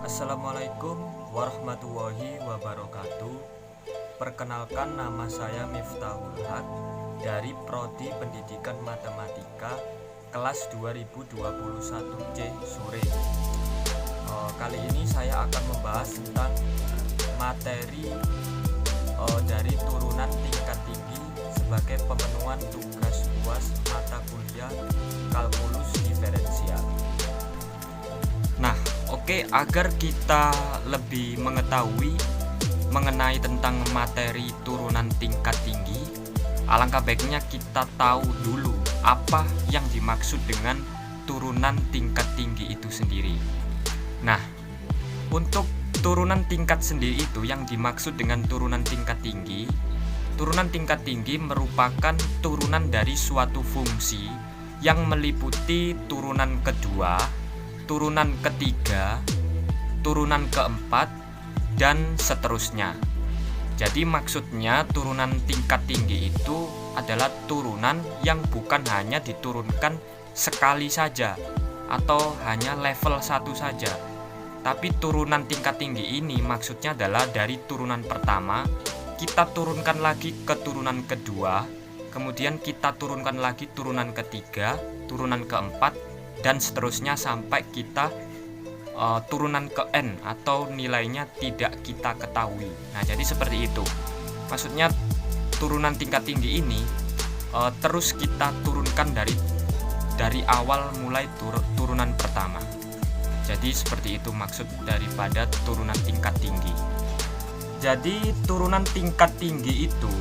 Assalamualaikum warahmatullahi wabarakatuh. Perkenalkan, nama saya Miftahul Haq dari Prodi Pendidikan Matematika kelas 2021 C sore. Kali ini saya akan membahas tentang materi dari turunan tingkat tinggi sebagai pemenuhan tugas UAS mata kuliah kalkulus diferensial. Oke, agar kita lebih mengetahui mengenai tentang materi turunan tingkat tinggi, alangkah baiknya kita tahu dulu apa yang dimaksud dengan turunan tingkat tinggi itu sendiri. Nah, untuk turunan tingkat sendiri itu yang dimaksud dengan turunan tingkat tinggi merupakan turunan dari suatu fungsi yang meliputi turunan kedua, turunan ketiga, turunan keempat, dan seterusnya. Jadi maksudnya turunan tingkat tinggi itu adalah turunan yang bukan hanya diturunkan sekali saja atau hanya level 1 saja. Tapi turunan tingkat tinggi ini maksudnya adalah dari turunan pertama kita turunkan lagi ke turunan kedua, kemudian kita turunkan lagi turunan ketiga, turunan keempat, dan seterusnya sampai kita turunan ke N atau nilainya tidak kita ketahui. Nah, jadi seperti itu. Maksudnya turunan tingkat tinggi ini terus kita turunkan dari awal mulai turunan pertama. Jadi seperti itu maksud daripada turunan tingkat tinggi. Jadi turunan tingkat tinggi itu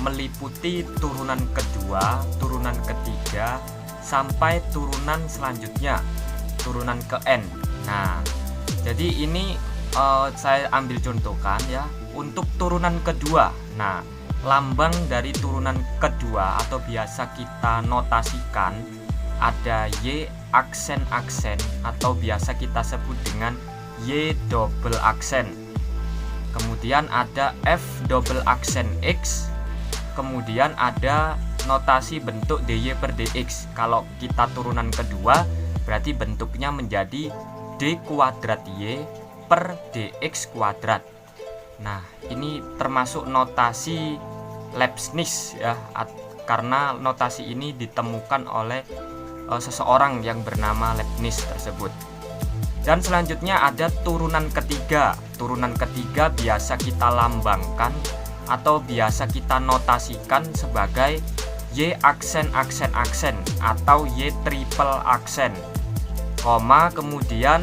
meliputi turunan kedua, turunan ketiga, sampai turunan selanjutnya, turunan ke N. Nah, jadi ini saya ambil contohkan ya. Untuk turunan kedua, nah, lambang dari turunan kedua atau biasa kita notasikan ada Y aksen-aksen atau biasa kita sebut dengan Y double aksen. Kemudian ada F double aksen X. Kemudian ada notasi bentuk dy per dx. Kalau kita turunan kedua berarti bentuknya menjadi d kuadrat y per dx kuadrat. Nah, ini termasuk notasi Leibniz ya, karena notasi ini ditemukan oleh seseorang yang bernama Leibniz tersebut. Dan selanjutnya ada turunan ketiga. Turunan ketiga biasa kita lambangkan atau biasa kita notasikan sebagai Y aksen aksen aksen atau Y triple aksen, koma, kemudian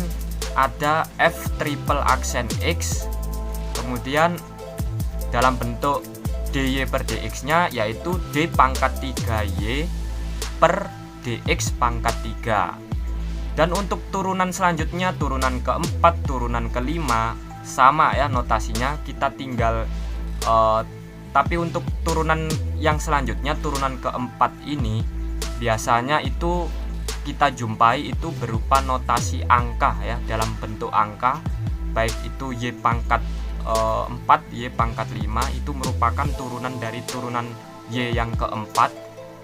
ada F triple aksen X, kemudian dalam bentuk dy per dx nya yaitu d pangkat 3y per dx pangkat 3. Dan untuk turunan selanjutnya, turunan keempat, turunan kelima, sama ya notasinya, kita tinggal tapi untuk turunan yang selanjutnya, turunan keempat ini biasanya itu kita jumpai itu berupa notasi angka ya, dalam bentuk angka, baik itu Y pangkat 4, Y pangkat 5 itu merupakan turunan dari turunan Y yang keempat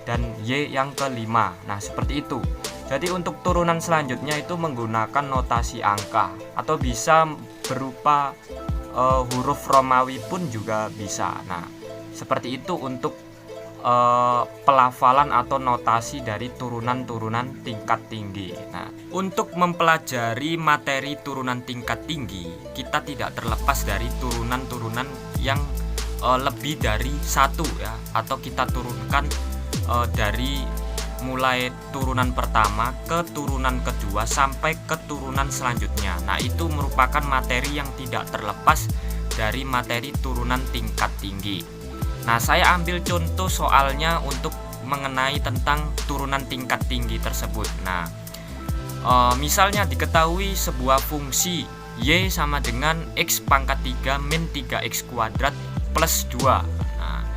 dan Y yang kelima. Nah, seperti itu. Jadi untuk turunan selanjutnya itu menggunakan notasi angka atau bisa berupa huruf Romawi pun juga bisa. Nah, seperti itu untuk pelafalan atau notasi dari turunan-turunan tingkat tinggi. Nah, untuk mempelajari materi turunan tingkat tinggi, kita tidak terlepas dari turunan-turunan yang lebih dari satu ya, atau kita turunkan dari mulai turunan pertama ke turunan kedua sampai ke turunan selanjutnya. Nah, itu merupakan materi yang tidak terlepas dari materi turunan tingkat tinggi. Nah, saya ambil contoh soalnya untuk mengenai tentang turunan tingkat tinggi tersebut. Nah, misalnya diketahui sebuah fungsi Y sama dengan X pangkat 3 min 3X kuadrat plus 2. Nah,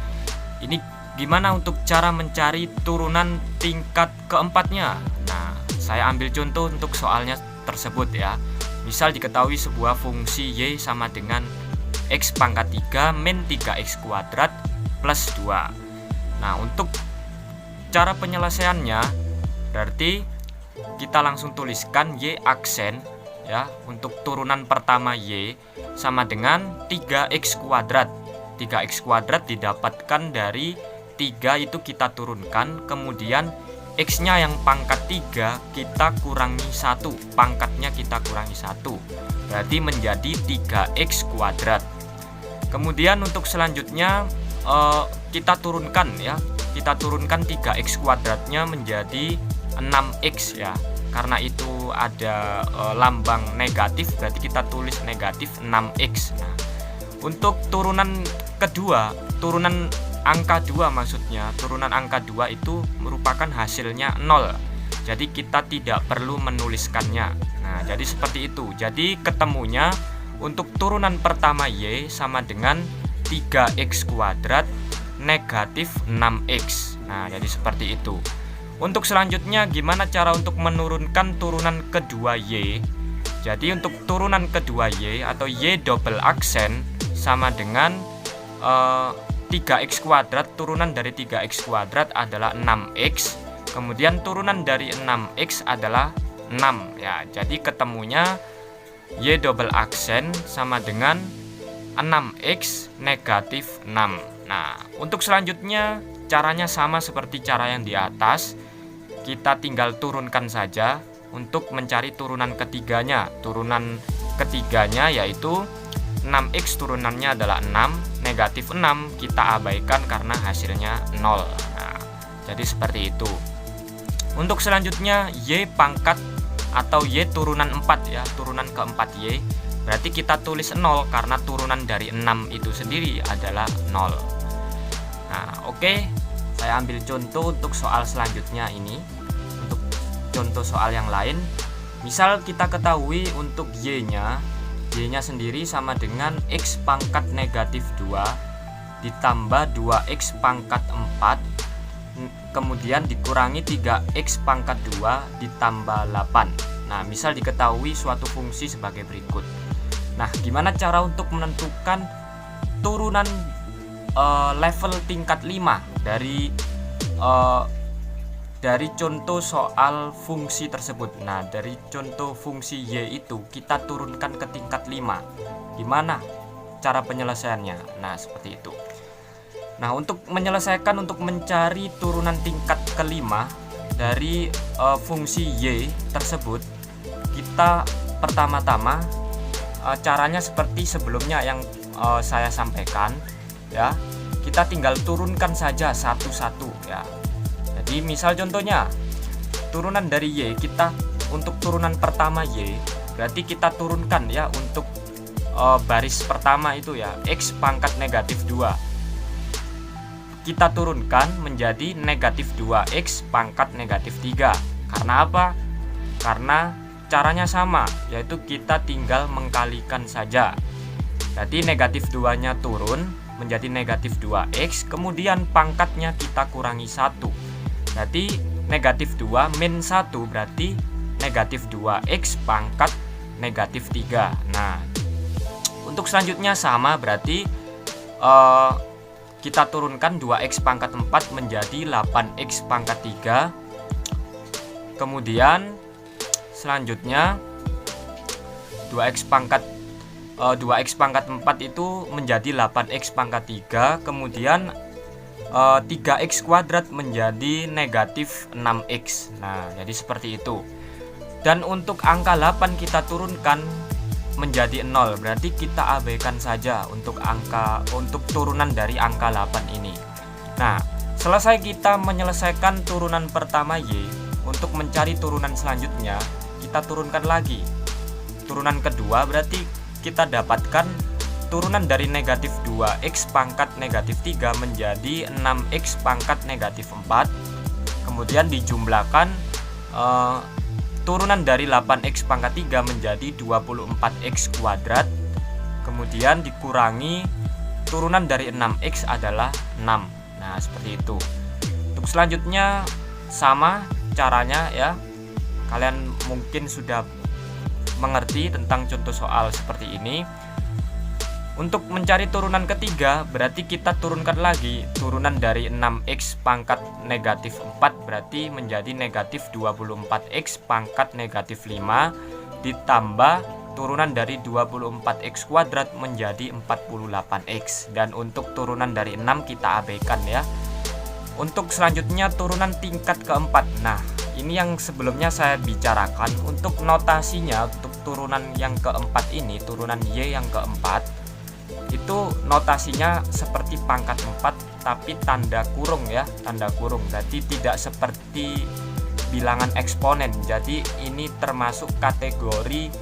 ini gimana untuk cara mencari turunan tingkat keempatnya? Nah, saya ambil contoh untuk soalnya tersebut ya. Misal diketahui sebuah fungsi Y sama dengan X pangkat 3 min 3X kuadrat plus 2. Nah, untuk cara penyelesaiannya berarti kita langsung tuliskan Y aksen ya, untuk turunan pertama Y sama dengan 3x kuadrat. 3x kuadrat didapatkan dari 3 itu kita turunkan, kemudian X-nya yang pangkat 3 kita kurangi 1, pangkatnya kita kurangi 1, berarti menjadi 3x kuadrat. Kemudian untuk selanjutnya kita turunkan ya, kita turunkan 3x kuadratnya menjadi 6x ya, karena itu ada lambang negatif, berarti kita tulis negatif 6x. Nah, untuk turunan kedua, turunan angka 2 maksudnya, turunan angka 2 itu merupakan hasilnya 0, jadi kita tidak perlu menuliskannya. Nah, jadi seperti itu. Jadi ketemunya untuk turunan pertama Y sama dengan 3x kuadrat negatif 6x. Nah, jadi seperti itu. Untuk selanjutnya gimana cara untuk menurunkan turunan kedua Y? Jadi untuk turunan kedua Y atau Y double aksen sama dengan 3x kuadrat, turunan dari 3x kuadrat adalah 6x, kemudian turunan dari 6x adalah 6 ya. Jadi ketemunya Y double aksen sama dengan 6x negatif 6. Nah, untuk selanjutnya caranya sama seperti cara yang di atas. Kita tinggal turunkan saja untuk mencari turunan ketiganya. Turunan ketiganya yaitu 6x turunannya adalah 6, negatif 6 kita abaikan karena hasilnya 0. Nah, jadi seperti itu. Untuk selanjutnya Y pangkat atau Y turunan 4 ya, turunan keempat Y, berarti kita tulis 0 karena turunan dari 6 itu sendiri adalah 0. Nah, oke, saya ambil contoh untuk soal selanjutnya ini. Untuk contoh soal yang lain, misal kita ketahui untuk Y-nya sendiri sama dengan X pangkat negatif 2 ditambah 2X pangkat 4, kemudian dikurangi 3x pangkat 2 ditambah 8. Nah, misal diketahui suatu fungsi sebagai berikut. Nah, gimana cara untuk menentukan turunan level tingkat 5 dari contoh soal fungsi tersebut? Nah, dari contoh fungsi Y itu kita turunkan ke tingkat 5. Gimana cara penyelesaiannya? Nah, seperti itu. Nah, untuk menyelesaikan, untuk mencari turunan tingkat kelima dari fungsi Y tersebut, kita pertama-tama caranya seperti sebelumnya yang saya sampaikan ya. Kita tinggal turunkan saja satu-satu ya. Jadi misal contohnya turunan dari Y, kita untuk turunan pertama Y berarti kita turunkan ya untuk baris pertama itu ya, X pangkat negatif 2 kita turunkan menjadi negatif 2x pangkat negatif 3. Karena apa? Karena caranya sama, yaitu kita tinggal mengkalikan saja. Jadi negatif 2 nya turun menjadi negatif 2x, kemudian pangkatnya kita kurangi 1. Berarti negatif 2 min 1 berarti negatif 2x pangkat negatif 3. Nah, untuk selanjutnya sama, berarti kita turunkan 2x pangkat 4 menjadi 8x pangkat 3. Kemudian selanjutnya 2x pangkat 4 itu menjadi 8x pangkat 3. Kemudian 3x kuadrat menjadi negatif 6x. Nah, jadi seperti itu. Dan untuk angka 8 kita turunkan menjadi 0, berarti kita abaikan saja untuk turunan dari angka 8 ini. Nah, selesai kita menyelesaikan turunan pertama Y, untuk mencari turunan selanjutnya kita turunkan lagi. Turunan kedua berarti kita dapatkan turunan dari negatif 2x pangkat negatif 3 menjadi 6x pangkat negatif 4. Kemudian dijumlahkan turunan dari 8x pangkat 3 menjadi 24x kuadrat. Kemudian dikurangi turunan dari 6x adalah 6. Nah, seperti itu. Untuk selanjutnya sama caranya ya. Kalian mungkin sudah mengerti tentang contoh soal seperti ini. Untuk mencari turunan ketiga berarti kita turunkan lagi turunan dari 6x pangkat negatif 4 berarti menjadi negatif 24x pangkat negatif 5. ditambah turunan dari 24x kuadrat menjadi 48x. Dan untuk turunan dari 6 kita abaikan ya. Untuk selanjutnya turunan tingkat keempat. Nah, ini yang sebelumnya saya bicarakan. Untuk notasinya, untuk turunan yang keempat ini, turunan Y yang keempat, itu notasinya seperti pangkat 4 tapi tanda kurung ya, tanda kurung. Jadi tidak seperti bilangan eksponen. Jadi ini termasuk kategori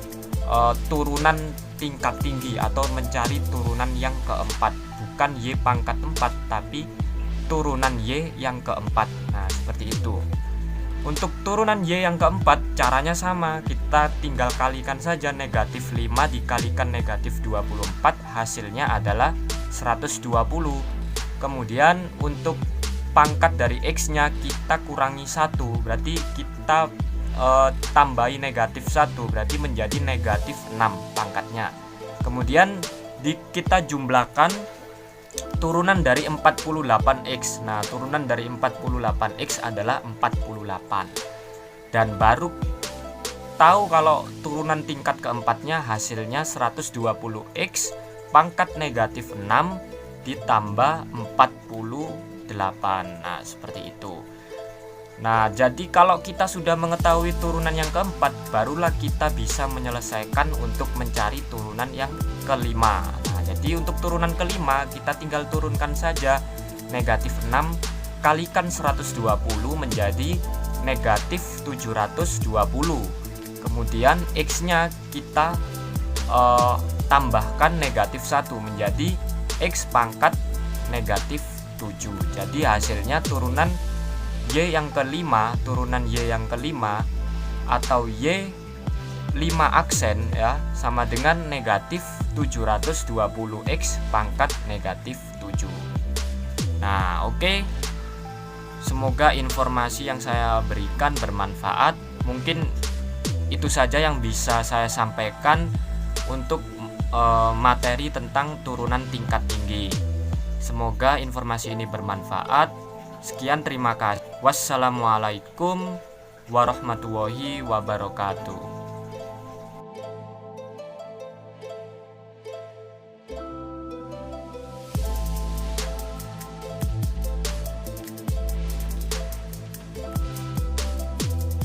turunan tingkat tinggi atau mencari turunan yang keempat, bukan Y pangkat 4 tapi turunan Y yang keempat. Nah, seperti itu. Untuk turunan Y yang keempat caranya sama, kita tinggal kalikan saja negatif 5 dikalikan negatif 24, hasilnya adalah 120. Kemudian untuk pangkat dari X nya kita kurangi 1, berarti kita tambahi negatif 1, berarti menjadi negatif 6 pangkatnya. Kemudian kita jumlahkan turunan dari 48x. Nah, turunan dari 48x adalah 48. Dan baru tahu kalau turunan tingkat keempatnya hasilnya 120x pangkat negatif 6 ditambah 48. Nah, seperti itu. Nah, jadi kalau kita sudah mengetahui turunan yang keempat, barulah kita bisa menyelesaikan untuk mencari turunan yang kelima. Nah, jadi untuk turunan kelima kita tinggal turunkan saja negatif 6 kalikan 120 menjadi negatif 720. Kemudian X nya kita tambahkan negatif 1 menjadi X pangkat negatif 7. Jadi hasilnya turunan Y yang kelima, turunan Y yang kelima atau Y 5 aksen ya, sama dengan negatif 720x pangkat negatif 7. Nah, oke. Semoga informasi yang saya berikan bermanfaat. Mungkin itu saja yang bisa saya sampaikan untuk materi tentang turunan tingkat tinggi. Semoga informasi ini bermanfaat. Sekian, terima kasih. Wassalamualaikum warahmatullahi wabarakatuh.